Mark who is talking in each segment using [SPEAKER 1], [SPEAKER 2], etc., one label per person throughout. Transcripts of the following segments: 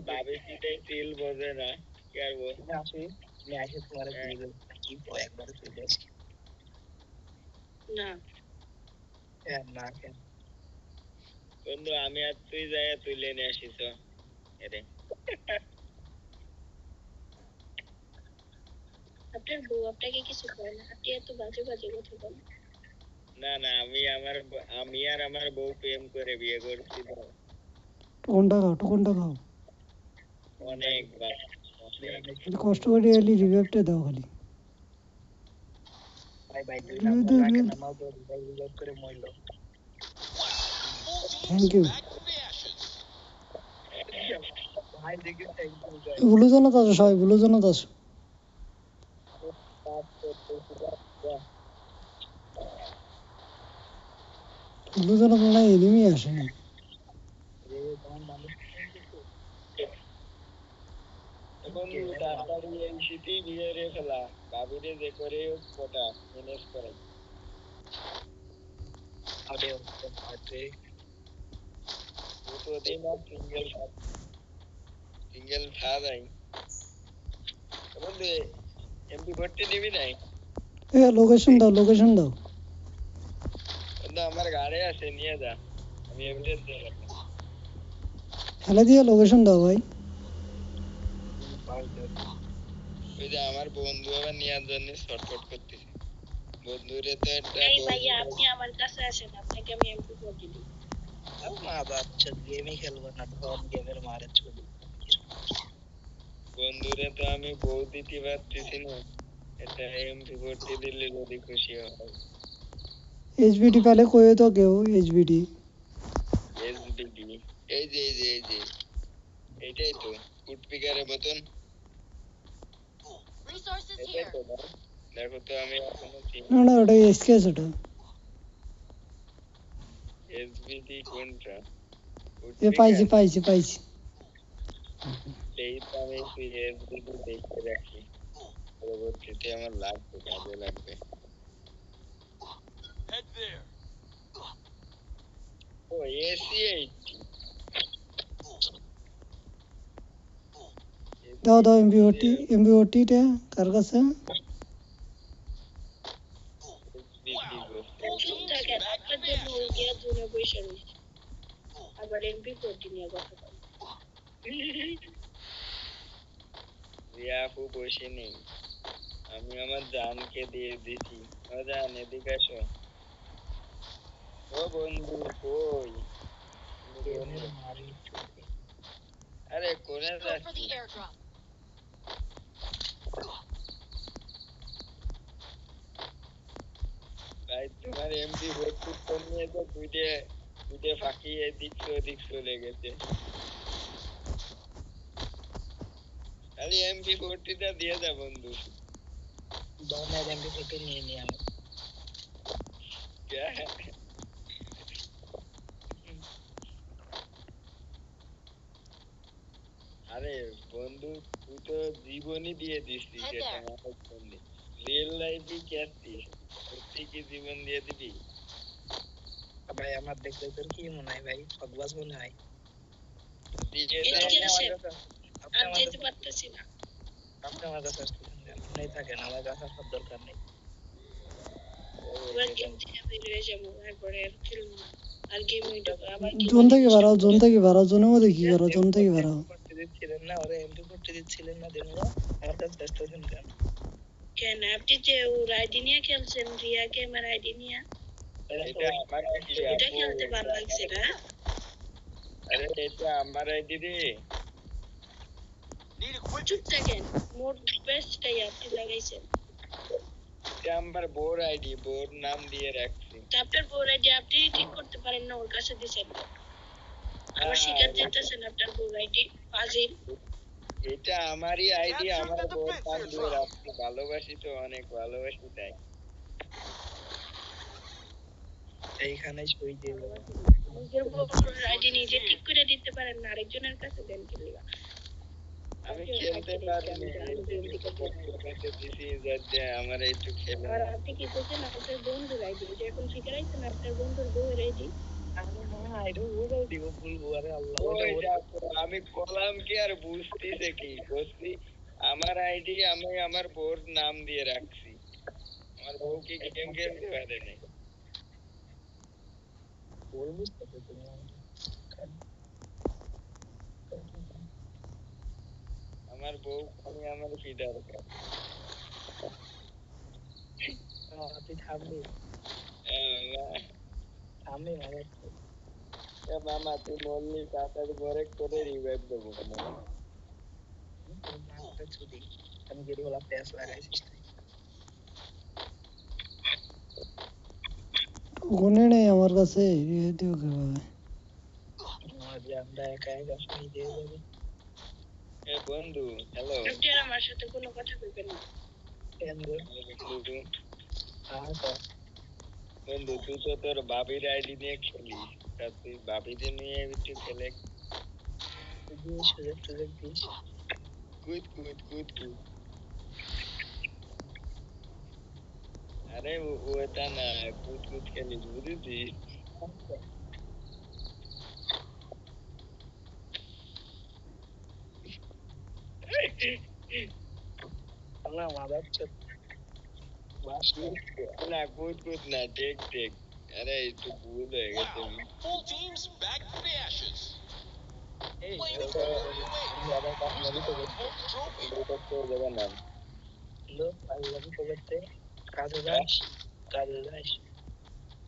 [SPEAKER 1] ভাবে চিটাই তেল বোঝে না কি আর বল
[SPEAKER 2] আসি আমি আইসে তোমার কি একবার চলে আসি না না কেন
[SPEAKER 1] বন্ধু আমি আর তুই যাই তুলে নিয়ে আসিস এরে
[SPEAKER 2] আপনার বউ আপনাকে কিছু করে না আপনি এত বাজে বাজে কথা বলেন
[SPEAKER 1] না না আমি আর আমার বউ প্রেম করে বিয়ে করছি তো
[SPEAKER 3] কোনটা খাও
[SPEAKER 1] অনেক
[SPEAKER 3] কষ্ট করে এলি রিভাইভটা দাও খালি
[SPEAKER 2] ভাই ভাই দুই নাম্বার রাখে নামাও তো রিভাইভ করে মইলো
[SPEAKER 3] থ্যাংক ইউ
[SPEAKER 2] ভাই দেখি থ্যাংক ইউ
[SPEAKER 3] ব্লু জোনত আছো সবাই ব্লু জোনত আছো ব্লু জোনত মনে হয় এনিমি আসেনি
[SPEAKER 1] বন্ধু তাড়াতাড়ি এই শীতেই বিয়ে রে ফেলা ভাবিরে যে করে কোটা ম্যানেজ করে
[SPEAKER 2] আরে
[SPEAKER 1] তো দিন আর সিঙ্গেল থাকাই বন্ধু এমপি ভর্তি নিবি নাই
[SPEAKER 3] লোকেশন দাও
[SPEAKER 1] বন্ধু আমার গাড়ি আছে নিয়ে যা আমি এমপি
[SPEAKER 3] খেলা দিয়ে লোকেশন দাও ভাই
[SPEAKER 1] ওই যে আমার বন্ধু আবার নেওয়ার জন্য শর্টকাট করতেছে বন্ধুরে তো একটা
[SPEAKER 2] এই ভাইয়া আপনি আমার কাছে আসেন আপনাকে আমি এমপি ভর্তি দিই মা বাচ্চা গেমই খেলবো না ধর গেমের মারের ছবি
[SPEAKER 1] বন্ধুরে তো আমি বউ দিতে পারতেছি না এটা এমপি ভর্তি দিলে যদি খুশি হয়
[SPEAKER 3] এইচবিডি পেলে কয়ে তো কেউ এইচবিডি
[SPEAKER 1] এই যে এইটাই তো ফুড পিকারের মতন দেখো তো আমি এখনো
[SPEAKER 3] না ওটা এসকেএস ওটা
[SPEAKER 1] এসবিডি কোনটা
[SPEAKER 3] পাইছি
[SPEAKER 1] এই তো আমি এসবিডি দেখে রাখি পরবর্তীতে আমার লাগবে কাজে লাগবে ও এসি
[SPEAKER 3] দাও এমবি টা কার কাছে
[SPEAKER 2] আবার এমপি ভর্তি নিয়ে কথা বল
[SPEAKER 1] রিয়াফু বসে নেই আমি আমার জানকে দিয়ে দিছি জান এদিকে আসো ও বন্ধু কই আরে কোনে যাচ্ছি ভাই তোমার এমপি ভর্তি ফোন নিয়ে তো দুইটা ফাঁকি এদিক ওদিক চলে গেছে খালি এমপি ভর্তিটা দিয়ে যা বন্ধু
[SPEAKER 2] দরকার এমপি ভর্তি নিয়ে নিয়ে আমি
[SPEAKER 1] আরে বন্ধু তুই তো জীবনই দিয়ে দিছিস এটা আমার সঙ্গে রিয়েল লাইফই ক্যাসিস সত্যি কি জীবন দিয়ে দিবি
[SPEAKER 2] ভাই আমার দেখলে তোর কি মনে হয় ভাই সদবাস মনে হয় আমি যেতে পারতেছি না আপনি আমার কাছে আসতেছেন নেই থাকেন আমার কাছে সব দরকার নেই এবার গেম থেকে বেরিয়ে যাবো একবারে খেলবো না আর গেম আবার
[SPEAKER 3] জোন থেকে বাড়াও জোনের মধ্যে কি করো জোন থেকে বাড়াও
[SPEAKER 2] দিচ্ছিলেন না ওরা এমপি করতে দিচ্ছিলেন না দিন আমার কাছে ব্যস্ত হচ্ছেন কেন আপনি যে ওর আইডি নিয়ে খেলছেন রিয়া গেমার আইডি নিয়ে এটা খেলতে ভালো লাগছে না
[SPEAKER 1] আরে এটা আমার আইডি রে
[SPEAKER 2] চুপ থাকেন মোর বেস্টটাই আপনি লাগাইছেন
[SPEAKER 1] এটা আমার বোর আইডি বোর নাম দিয়ে রাখছি
[SPEAKER 2] আপনার বোর আইডি আপনি ঠিক করতে পারেন না ওর কাছে দিছেন আমার শিকার দিতেছেন আপনার বোর আইডি ফাজিল
[SPEAKER 1] এটা আমারই আইডি আমার বোর নাম দিয়ে রাখছি ভালোবাসি তো অনেক ভালোবাসি তাই
[SPEAKER 2] এইখানে সই দিয়ে নিজের বোর আইডি নিজে ঠিক করে দিতে পারেন না আরেকজনের কাছে দেন কি লিগা
[SPEAKER 1] আমি খেলতে পারি না আমার একটু খেলে
[SPEAKER 2] আর আপনি কি করছেন আপনার বন্ধুর আইডি যে এখন শিকার আইছেন আপনার বন্ধুর বউয়ের আইডি আরে না এটা ওরাই দিব বলবো আরে আল্লাহ ওটা
[SPEAKER 1] ওই
[SPEAKER 2] ওরা
[SPEAKER 1] দেখো, আমি কলাম কি আর বুঝতেছে কি করছি, আমার আইডি আমি আমার বোর নাম দিয়ে রাখছি, আমার বউ কি গেম খেলতে পারে না।
[SPEAKER 2] ওর বুঝতে তুমি
[SPEAKER 1] আমার বউ খালি আমার ফিডার করে।
[SPEAKER 2] তুই থামবি
[SPEAKER 1] আল্লাহ।
[SPEAKER 2] থামবি মানে
[SPEAKER 1] এ মামা তুই বললি তাড়াতাড়ি করে করে রিভাইভ দেবো না।
[SPEAKER 2] ছুটি আমি গেরি বলা প্যাস লাগাইছিস তুই
[SPEAKER 3] ওখানে নেই আমার কাছে রিভাইভ দিব কিভাবে?
[SPEAKER 2] যে আমরা একা একা শুনি দিয়ে যাবে
[SPEAKER 1] এ বন্ধু হ্যালো
[SPEAKER 2] আপনি আর আমার সাথে কোনো কথা বলবেন না কেন
[SPEAKER 1] বন্ধু,
[SPEAKER 2] তো
[SPEAKER 1] বন্ধু তুই তো তোর বাবির আইডি নিয়ে খেলিস, তা তুই বাবিদের নিয়ে একটু খেলে
[SPEAKER 2] তুই সুযোগ টুযোগ দিস
[SPEAKER 1] কুদ কুদ কুদ কুদ। আরে ওটা না, কুদ কুদ খেলিস বুঝেছিস।
[SPEAKER 2] আমার মাদার চোদ বাস
[SPEAKER 1] না কুদ কুদ না, টেক টেক। আরে একটু ভুল হয়ে গেছে।
[SPEAKER 4] Full teams back from the ashes.
[SPEAKER 2] এই
[SPEAKER 4] Claiming victory away.
[SPEAKER 2] দাদা
[SPEAKER 4] Who's
[SPEAKER 2] কাজলামি
[SPEAKER 4] gonna
[SPEAKER 2] তো
[SPEAKER 4] bring
[SPEAKER 2] করতে
[SPEAKER 4] home the trophy?
[SPEAKER 1] এটা তো দেবে না।
[SPEAKER 2] লোক কাজলামি তো করতে কাজে যাস কাজে যাস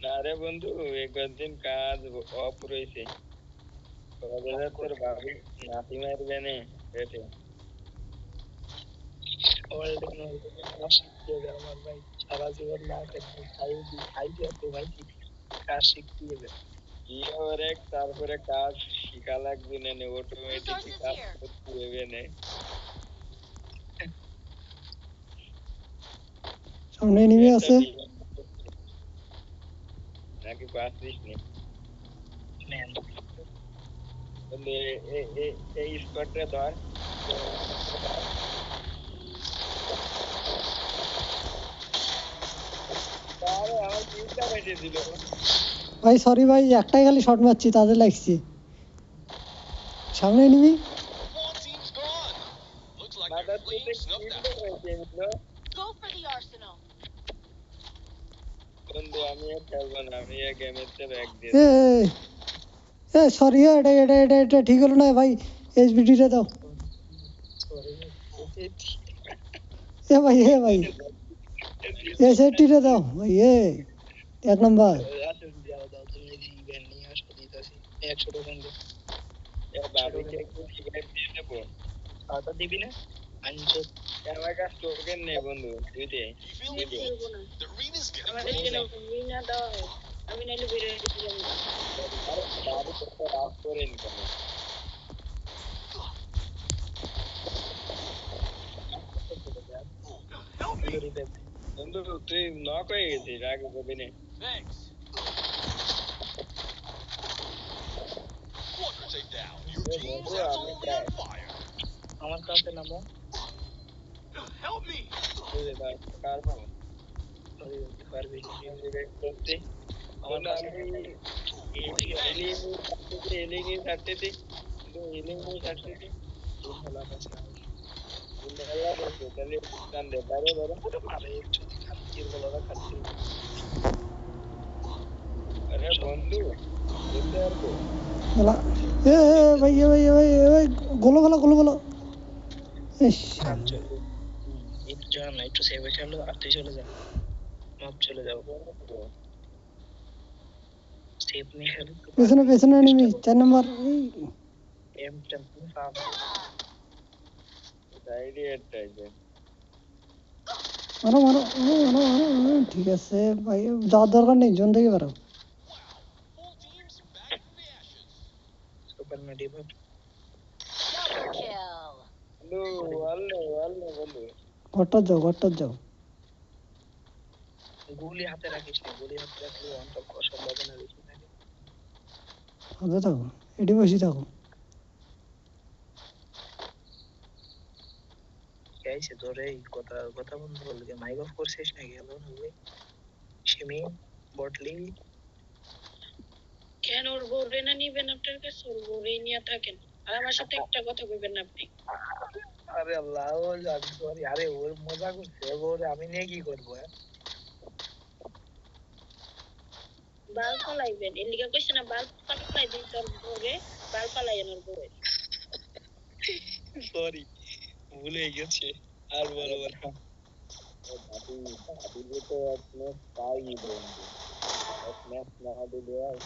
[SPEAKER 1] না রে বন্ধু, এই কয়েকদিন কাজ অফ রয়েছে। তোর বাবি নাতি মারবে না পেটে।
[SPEAKER 2] আমার ভাই সারা জীবন না খেতে খাই দিয়ে তো ভাই কাজ শিখতে হবে
[SPEAKER 1] ওরে তারপরে কাজ শিখা লাগবে না, অটোমেটিকলি
[SPEAKER 4] Resources
[SPEAKER 1] কাজ
[SPEAKER 4] here.
[SPEAKER 1] করতে হবে না।
[SPEAKER 3] সামনে এনিমি আছে
[SPEAKER 1] নাকি পাচ্ছিস নি
[SPEAKER 2] ম্যান
[SPEAKER 1] বন্ধু, এই স্পটটা ধর। আরে আমার চিন্তা বেঁচে দিল।
[SPEAKER 3] ভাই সরি ভাই একটাই খালি শট মারছি তাদের লাগছে সামনে enemy
[SPEAKER 4] One team's gone. Looks like
[SPEAKER 1] মাথার
[SPEAKER 4] their
[SPEAKER 1] থেকে
[SPEAKER 4] flames snuffed
[SPEAKER 1] কিনতে
[SPEAKER 4] out.
[SPEAKER 1] হয়েছে দিল।
[SPEAKER 4] Go for the arsenal.
[SPEAKER 1] বন্ধু আমি আর খেলবো না, আমি এই গেমের থেকে ব্যাগ দিয়ে
[SPEAKER 3] এ
[SPEAKER 1] দেবো।
[SPEAKER 3] এ সরি এটা এটা এটা এটা ঠিক হলো না ভাই এসবিডি টা দাও এ ভাই এসএটি টা দাও ভাই এক নাম্বার
[SPEAKER 2] তুমি ইভেন্ট নিয়ে আসো দিতেছি 100 টাকা দিয়ে
[SPEAKER 1] বাবিকে একটু টিকিট দিয়ে দেবো।
[SPEAKER 2] আটা দিবি না আনছো
[SPEAKER 1] আমার কাছে টোকেন নেই বন্ধু, দুইটে
[SPEAKER 4] You feel me? The arena's getting
[SPEAKER 2] আমার
[SPEAKER 4] crazy.
[SPEAKER 2] এখানে উইনা দাও আমি নাইলে বেরিয়ে যেতে যাবো
[SPEAKER 1] আরে বাবি কত রাত করে ইনকাম। বন্ধু তুই নক হয়ে গেছিস, আগে কবি নে।
[SPEAKER 4] Thanks. Quadra takedown. Your team's absolutely on fire.
[SPEAKER 2] আমার কাছে নামো
[SPEAKER 4] Help me.
[SPEAKER 1] বুঝে ভাই পারবো
[SPEAKER 2] পারবি
[SPEAKER 1] করতে।
[SPEAKER 2] আমার
[SPEAKER 1] বন্ধু
[SPEAKER 2] কাছে
[SPEAKER 1] আমি হিলিং ছাড়তে দিই, হিলিং ছাড়তে দিই।
[SPEAKER 2] ভালো আছে
[SPEAKER 1] মেলা বলছে তাহলে কান দে বাইরে বাইরে।
[SPEAKER 2] আরে যদি খাচ্ছি বলো খাচ্ছি
[SPEAKER 1] আরে বন্ধু যেতে পারবো।
[SPEAKER 3] বলা ভাই ভাই গোলো বলো ইস
[SPEAKER 2] একটু যান না একটু সেভে খেলো আর তুই চলে যা মাপ চলে যাও সেভ নিয়ে খেলো
[SPEAKER 3] পেছনে enemy 4 number
[SPEAKER 2] M temple farm
[SPEAKER 1] সাইডে একটা আছে।
[SPEAKER 3] মারো ঠিক আছে ভাই যাওয়ার দরকার নেই জোন থেকে পারো
[SPEAKER 4] Full teams back from the ashes.
[SPEAKER 2] Super মেডিভেট
[SPEAKER 4] Double kill.
[SPEAKER 1] বন্ধু ওয়াল বন্ধু।
[SPEAKER 3] ঘরটা যাও
[SPEAKER 2] গুলি হাতে রাখিস না গুলি হাতে রাখলে অন্তর সম্ভাবনা বেশি থাকে
[SPEAKER 3] হাতে থাকো এটি বসে থাকো
[SPEAKER 2] চাইছে তোরে কথা বন্ধ বলকে মাইক অফ করছিস নাকি হ্যালো নাকি সিমি বটলি কে কেন ওর বউরে না নিবেন আপনার কাছে? ওর বউরে নিয়ে থাকেন, আর আমার সাথে একটা কথা কইবেন না আপনি।
[SPEAKER 5] আরে আল্লাহ, ও জানি সরি, আরে ওর মজা করছে, ওর আমি নিয়ে কি করবো?
[SPEAKER 2] বাল পালাইবেন, এর লিগা কইছে না বাল পালাই দিন তোর বউরে, বাল পালাইয়েন ওর বউরে।
[SPEAKER 5] সরি, ভুলে গেছে, আর বলবো না।
[SPEAKER 1] ভাবি ভাবিলে তো এক ম্যাচ পাই বন্ধু, এক ম্যাচ না দিলে আর